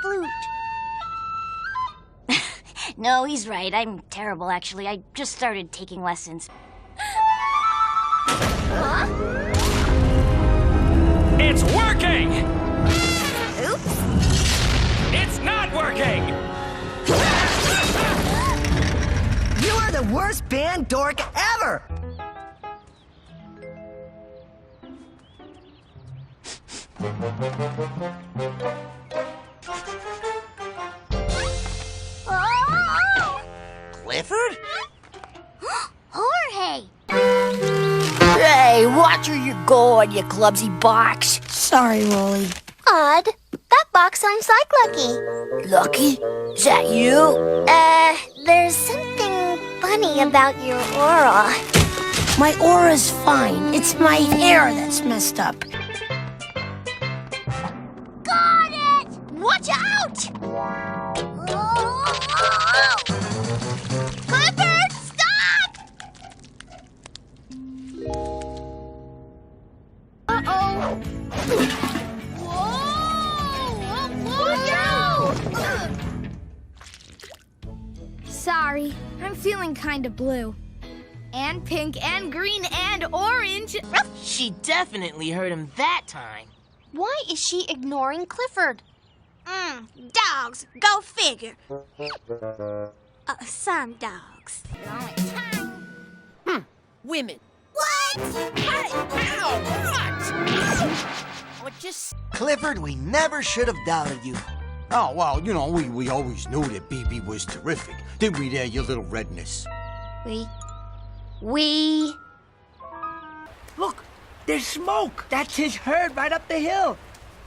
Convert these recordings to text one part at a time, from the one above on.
flute. No, he's right. I'm terrible, actually. I just started taking lessons. Huh? It's working! Oops. It's not working! You are the worst band dork ever! Oh! Clifford? Jorge! Hey, watch where you're going, you clumsy box. Sorry, Rolly. Odd. That box sounds like Lucky. Lucky? Is that you? There's something funny about your aura. My aura's fine. It's my hair that's messed up. Got it! Watch out! Clifford, stop! Uh-oh. Sorry, I'm feeling kind of blue. And pink and green and orange. She definitely heard him that time. Why is she ignoring Clifford? Dogs, go figure. Some dogs. Women. What? Hey, ow, what? Just... Clifford, we never should have doubted you. Oh, well, you know, we always knew that BB was terrific. Didn't we there, you little redness? We... Look, there's smoke. That's his herd right up the hill.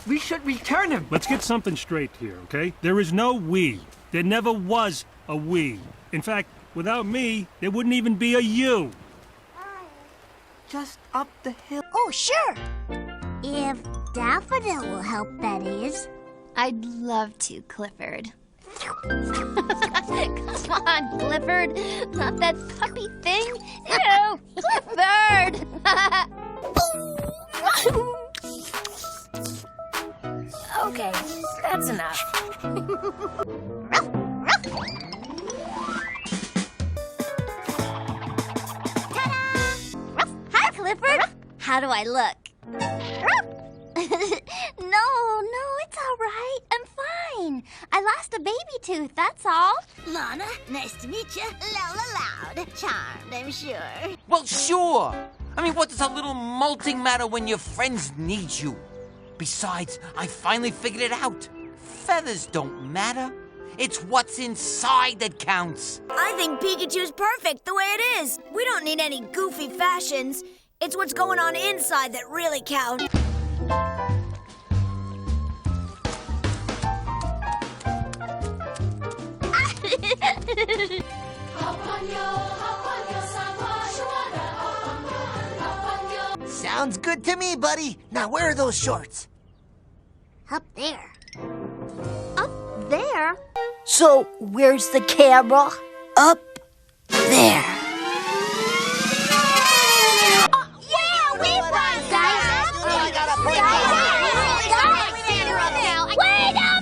We should return him. Let's get something straight here, okay? There is no we. There never was a we. In fact, without me, there wouldn't even be a you. Just up the hill. Oh, sure. If Daffodil will help, that is. I'd love to, Clifford. Come on, Clifford. Not that puppy thing. Ew, Clifford! Okay, that's enough. Hi, Clifford. How do I look? No, it's all right. I'm fine. I lost a baby tooth, that's all. Lana, nice to meet you. Lola Loud. Charmed, I'm sure. Well, sure. I mean, what does a little molting matter when your friends need you? Besides, I finally figured it out. Feathers don't matter. It's what's inside that counts. I think Pikachu's perfect the way it is. We don't need any goofy fashions. It's what's going on inside that really counts. Sounds good to me, buddy. Now, where are those shorts? Up there. Up there? So, where's the camera? Up there. Yeah, we brought guys. Wait a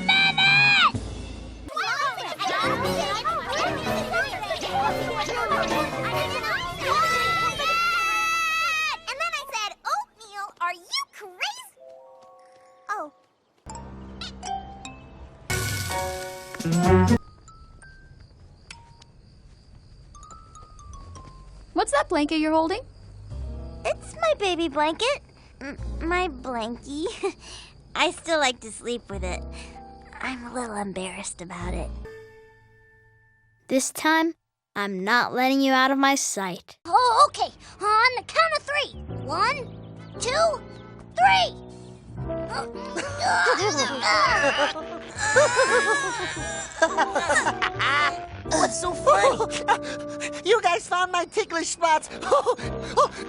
minute! And then I said, oatmeal, are you crazy? Oh. What's that blanket you're holding? It's my baby blanket. My blankie. I still like to sleep with it. I'm a little embarrassed about it. This time, I'm not letting you out of my sight. Oh, okay. On the count of 3. 1, 2, 3. What's so funny? You guys found my ticklish spots.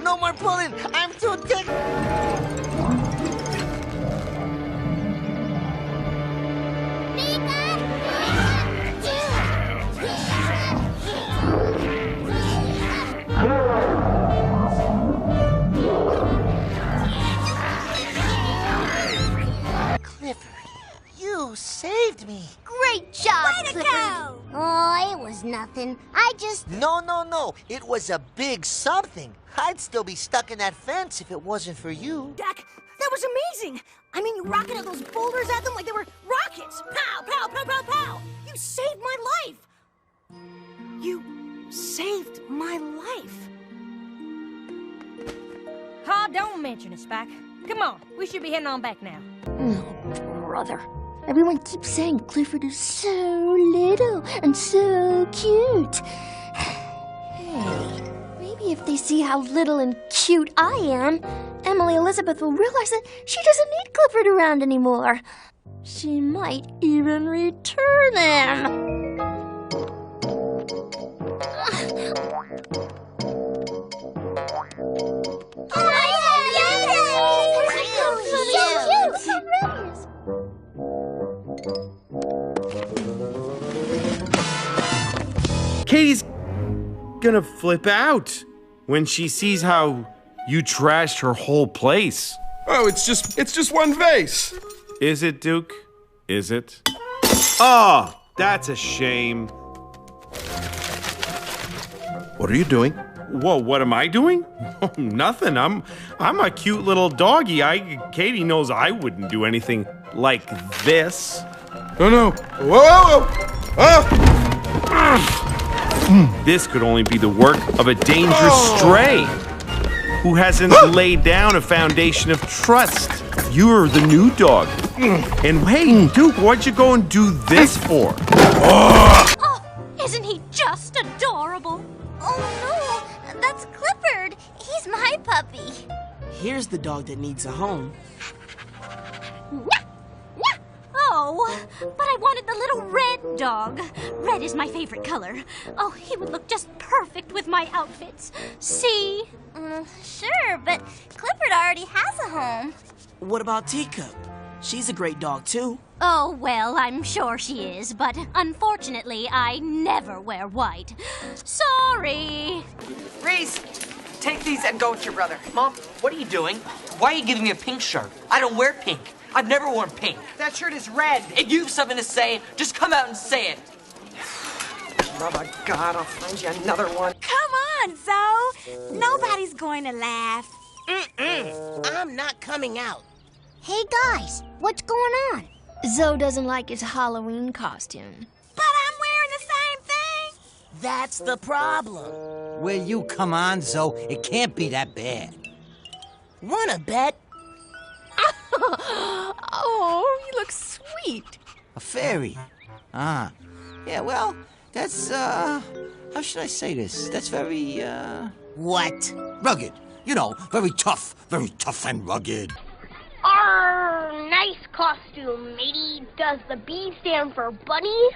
No more pulling. I'm too tickled. Clifford, you saved me. Great job, Way to Clifford. go! Oh, it was nothing. I just... No. It was a big something. I'd still be stuck in that fence if it wasn't for you. Dak, that was amazing. I mean, you rocketed those boulders at them like they were rockets. Pow, pow, pow, pow, pow. You saved my life. You saved my life. Pa, don't mention it, Spike. Come on, we should be heading on back now. Oh, brother. Everyone keeps saying Clifford is so little and so cute. Hey, maybe if they see how little and cute I am, Emily Elizabeth will realize that she doesn't need Clifford around anymore. She might even return him. Katie's gonna flip out when she sees how you trashed her whole place. Oh, it's just one vase. Is it, Duke? Is it? Oh, that's a shame. What are you doing? Whoa, what am I doing? Oh, nothing. I'm a cute little doggy. Katie knows I wouldn't do anything like this. No. Whoa! This could only be the work of a dangerous stray who hasn't laid down a foundation of trust. You're the new dog. And hey, Duke, what'd you go and do this for? Oh, isn't he just adorable? Oh no, that's Clifford. He's my puppy. Here's the dog that needs a home. Oh, but I wanted the little red dog. Red is my favorite color. Oh, he would look just perfect with my outfits. See? Sure, but Clifford already has a home. What about Teacup? She's a great dog, too. Oh, well, I'm sure she is, but unfortunately, I never wear white. Sorry. Reese, take these and go with your brother. Mom, what are you doing? Why are you giving me a pink shirt? I don't wear pink. I've never worn pink. That shirt is red. If you have something to say, just come out and say it. Oh, God, I'll find you another one. Come on, Zoe. Nobody's going to laugh. I'm not coming out. Hey, guys, what's going on? Zoe doesn't like his Halloween costume. But I'm wearing the same thing. That's the problem. Will you come on, Zoe? It can't be that bad. Wanna bet? Oh, you look sweet. A fairy? Ah. Yeah, well, that's, how should I say this? That's very, What? rugged. You know, very tough and rugged. Arr, nice costume, matey. Does the B stand for bunny?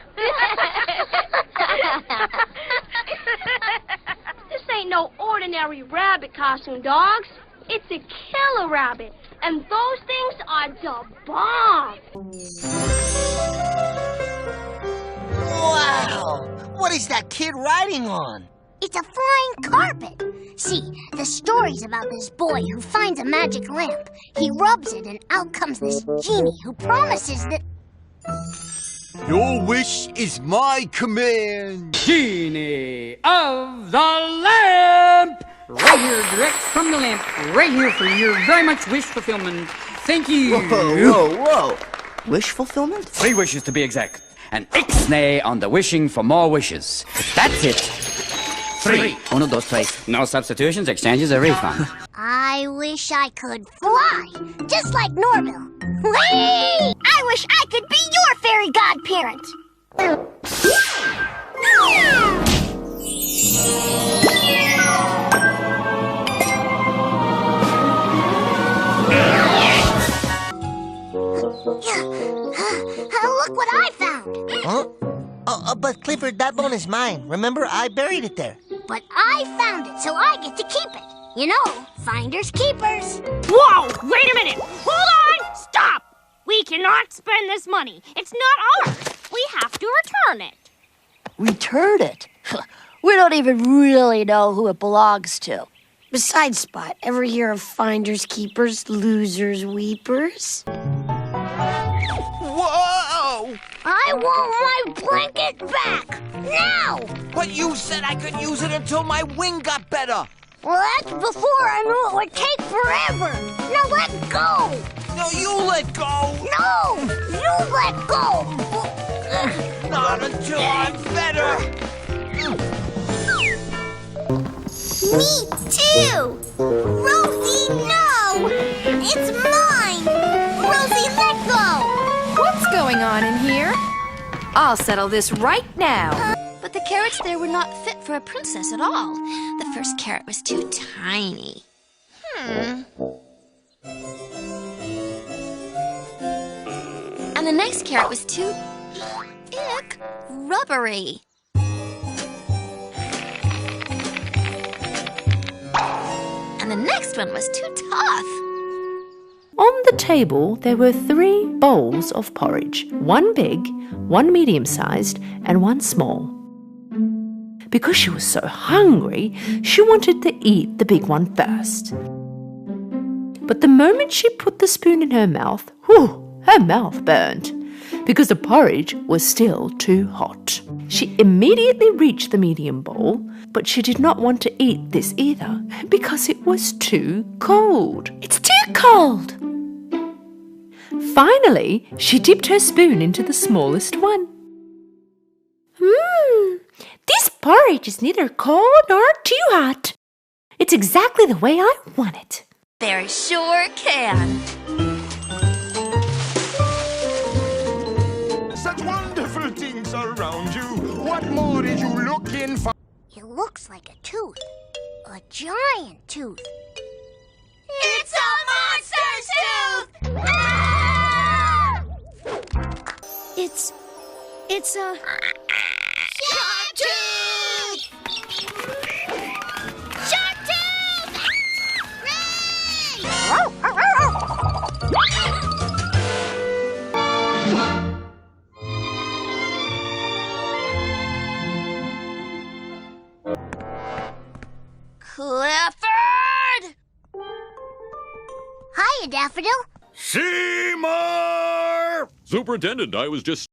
This ain't no ordinary rabbit costume, dogs. It's a killer rabbit, and those things are the bomb. Wow! What is that kid riding on? It's a flying carpet. See, the story's about this boy who finds a magic lamp. He rubs it and out comes this genie who promises that... Your wish is my command. Genie of the lamp! Right here, direct from the lamp. Right here for your very much wish fulfillment. Thank you. Whoa. Wish fulfillment? 3 wishes to be exact. An ixnay on the wishing for more wishes. That's it. 3. 1, 2, 3. No substitutions, exchanges, or refund. I wish I could fly, just like Norville. Whee! I wish I could be your fairy godparent. Look what I found. Huh? But Clifford, that bone is mine. Remember, I buried it there. But I found it, so I get to keep it. You know, finders keepers. Whoa, wait a minute. Hold on, stop. We cannot spend this money. It's not ours. We have to return it. Return it? We don't even really know who it belongs to. Besides, Spot, ever hear of finders keepers, losers weepers? Whoa! I want my blanket back! Now! But you said I could use it until my wing got better. Well, that's before I knew it would take forever. Now let go! No, you let go. No! You let go! Not until I'm better. Me too! Rosie, no! It's mine! Rosie, let go! What's going on in here? I'll settle this right now. But the carrots there were not fit for a princess at all. The first carrot was too tiny. And the next carrot was too... ick, rubbery. And the next one was too tough. On the table, there were 3 bowls of porridge, one big, one medium-sized, and one small. Because she was so hungry, she wanted to eat the big one first. But the moment she put the spoon in her mouth, her mouth burned, because the porridge was still too hot. She immediately reached the medium bowl, but she did not want to eat this either, because it was too cold. It's too cold! Finally, she dipped her spoon into the smallest one. This porridge is neither cold nor too hot. It's exactly the way I want it. They sure can. Such wonderful things around you. What more did you look in for? It looks like a tooth. A giant tooth. It's a monster's tooth! It's a... Shark tooth! Shark tooth! Clifford! Hiya, Daffodil. Seymour! Superintendent, I was just